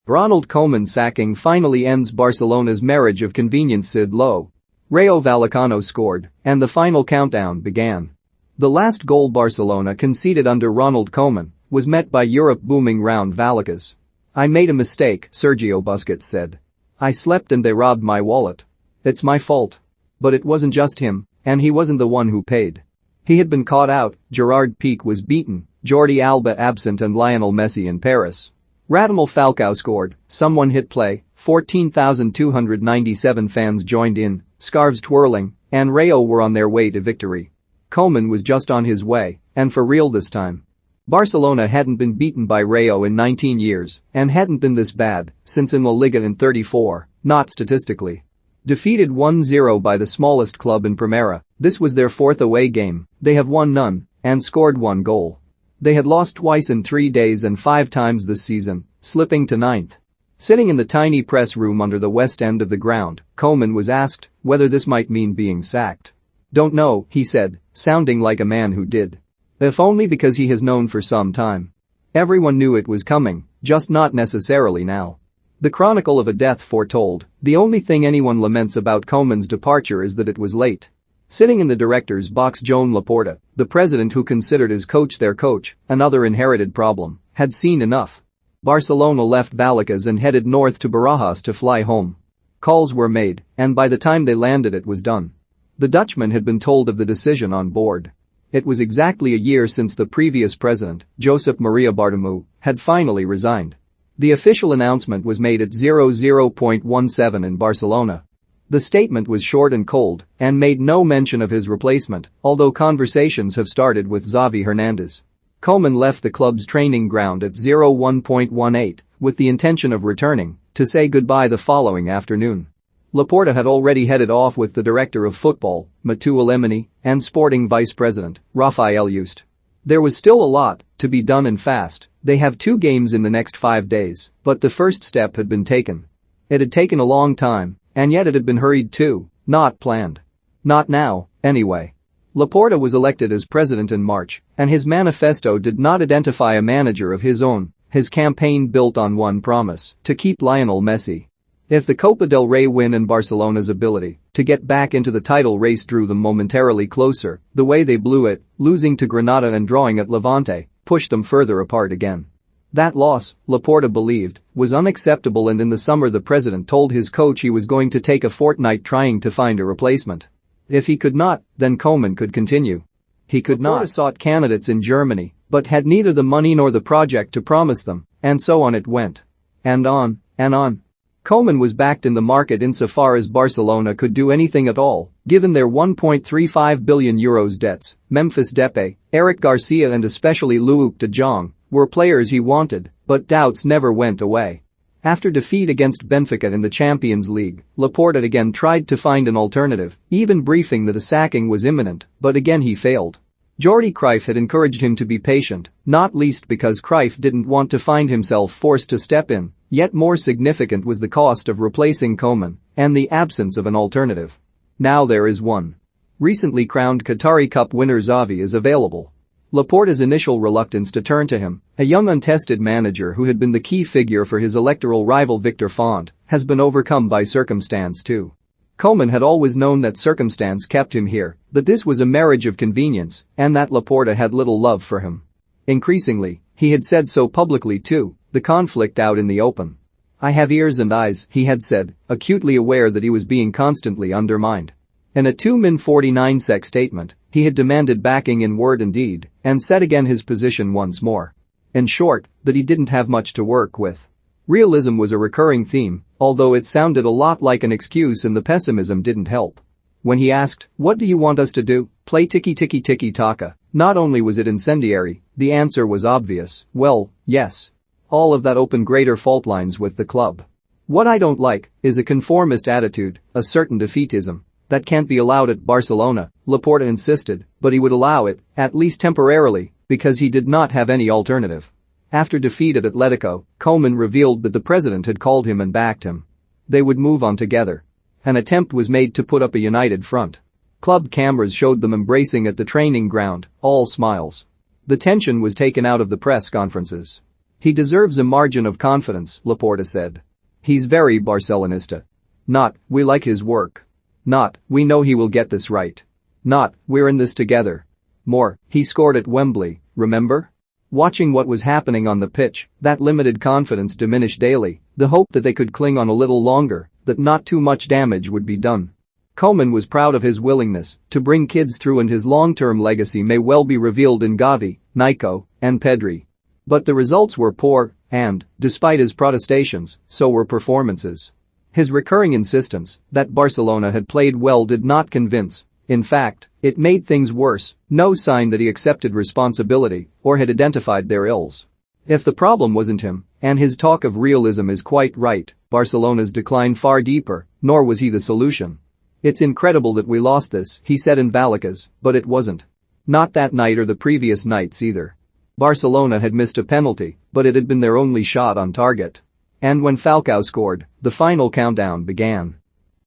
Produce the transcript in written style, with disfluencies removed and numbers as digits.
Ronald Koeman sacking finally ends Barcelona's marriage of convenience. Sid Lowe. Rayo Vallecano scored, and the final countdown began. The last goal Barcelona conceded under Ronald Koeman was met by Europe booming round Vallecas. "I made a mistake," Sergio Busquets said. "I slept and they robbed my wallet. It's my fault." But it wasn't just him, and he wasn't the one who paid. He had been caught out, Gerard Piqué was beaten, Jordi Alba absent and Lionel Messi in Paris. Radamel Falcao scored, someone hit play, 14,297 fans joined in, scarves twirling, and Rayo were on their way to victory. Koeman was just on his way, and for real this time. Barcelona hadn't been beaten by Rayo in 19 years and hadn't been this bad since in La Liga in 34, not statistically. Defeated 1-0 by the smallest club in Primera, this was their fourth away game, they have won none and scored one goal. They had lost twice in 3 days and 5 times this season, slipping to ninth. Sitting in the tiny press room under the west end of the ground, Koeman was asked whether this might mean being sacked. "Don't know," he said, sounding like a man who did. If only because he has known for some time. Everyone knew it was coming, just not necessarily now. The chronicle of a death foretold, the only thing anyone laments about Koeman's departure is that it was late. Sitting in the director's box, Joan Laporta, the president who considered his coach their coach, another inherited problem, had seen enough. Barcelona left Vallecas and headed north to Barajas to fly home. Calls were made, and by the time they landed it was done. The Dutchman had been told of the decision on board. It was exactly a year since the previous president, Josep Maria Bartomeu, had finally resigned. The official announcement was made at 00:17 in Barcelona. The statement was short and cold and made no mention of his replacement, although conversations have started with Xavi Hernandez. Koeman left the club's training ground at 01:18 with the intention of returning to say goodbye the following afternoon. Laporta had already headed off with the director of football, Mateu Alemany, and sporting vice president, Rafael Yuste. There was still a lot to be done and fast. They have 2 games in the next 5 days, but the first step had been taken. It had taken a long time, and yet it had been hurried too, not planned. Not now, anyway. Laporta was elected as president in March, and his manifesto did not identify a manager of his own, his campaign built on one promise: to keep Lionel Messi. If the Copa del Rey win and Barcelona's ability to get back into the title race drew them momentarily closer, the way they blew it, losing to Granada and drawing at Levante, pushed them further apart again. That loss, Laporta believed, was unacceptable, and in the summer the president told his coach he was going to take a fortnight trying to find a replacement. If he could not, then Koeman could continue. He could not. Laporta sought candidates in Germany, but had neither the money nor the project to promise them, and so on it went. And on, and on. Koeman was backed in the market insofar as Barcelona could do anything at all, given their €1.35 billion debts. Memphis Depay, Eric Garcia and especially Luuk de Jong were players he wanted, but doubts never went away. After defeat against Benfica in the Champions League, Laporta again tried to find an alternative, even briefing that a sacking was imminent, but again he failed. Jordi Cruyff had encouraged him to be patient, not least because Cruyff didn't want to find himself forced to step in, yet more significant was the cost of replacing Koeman and the absence of an alternative. Now there is one. Recently crowned Qatari Cup winner Xavi is available. Laporta's initial reluctance to turn to him, a young untested manager who had been the key figure for his electoral rival Victor Font, has been overcome by circumstance too. Koeman had always known that circumstance kept him here, that this was a marriage of convenience, and that Laporta had little love for him. Increasingly, he had said so publicly too, the conflict out in the open. "I have ears and eyes," he had said, acutely aware that he was being constantly undermined. In a 2min49sec statement, he had demanded backing in word and deed, and said again his position once more. In short, that he didn't have much to work with. Realism was a recurring theme, although it sounded a lot like an excuse, and the pessimism didn't help. When he asked, "What do you want us to do? Play tiki-taka?" Not only was it incendiary, the answer was obvious: well, yes. All of that opened greater fault lines with the club. "What I don't like is a conformist attitude, a certain defeatism. That can't be allowed at Barcelona," Laporta insisted, but he would allow it, at least temporarily, because he did not have any alternative. After defeat at Atletico, Koeman revealed that the president had called him and backed him. They would move on together. An attempt was made to put up a united front. Club cameras showed them embracing at the training ground, all smiles. The tension was taken out of the press conferences. He deserves a margin of confidence, Laporta said. He's very Barcelonista. Not, we like his work. Not, we know he will get this right. Not, we're in this together. More, he scored at Wembley, remember? Watching what was happening on the pitch, that limited confidence diminished daily, the hope that they could cling on a little longer, that not too much damage would be done. Koeman was proud of his willingness to bring kids through, and his long-term legacy may well be revealed in Gavi, Nico, and Pedri. But the results were poor, and, despite his protestations, so were performances. His recurring insistence that Barcelona had played well did not convince. In fact, it made things worse, no sign that he accepted responsibility or had identified their ills. If the problem wasn't him, and his talk of realism is quite right, Barcelona's decline far deeper, nor was he the solution. It's incredible that we lost this, he said in Vallecas, but it wasn't. Not that night or the previous nights either. Barcelona had missed a penalty, but it had been their only shot on target. And when Falcao scored, the final countdown began.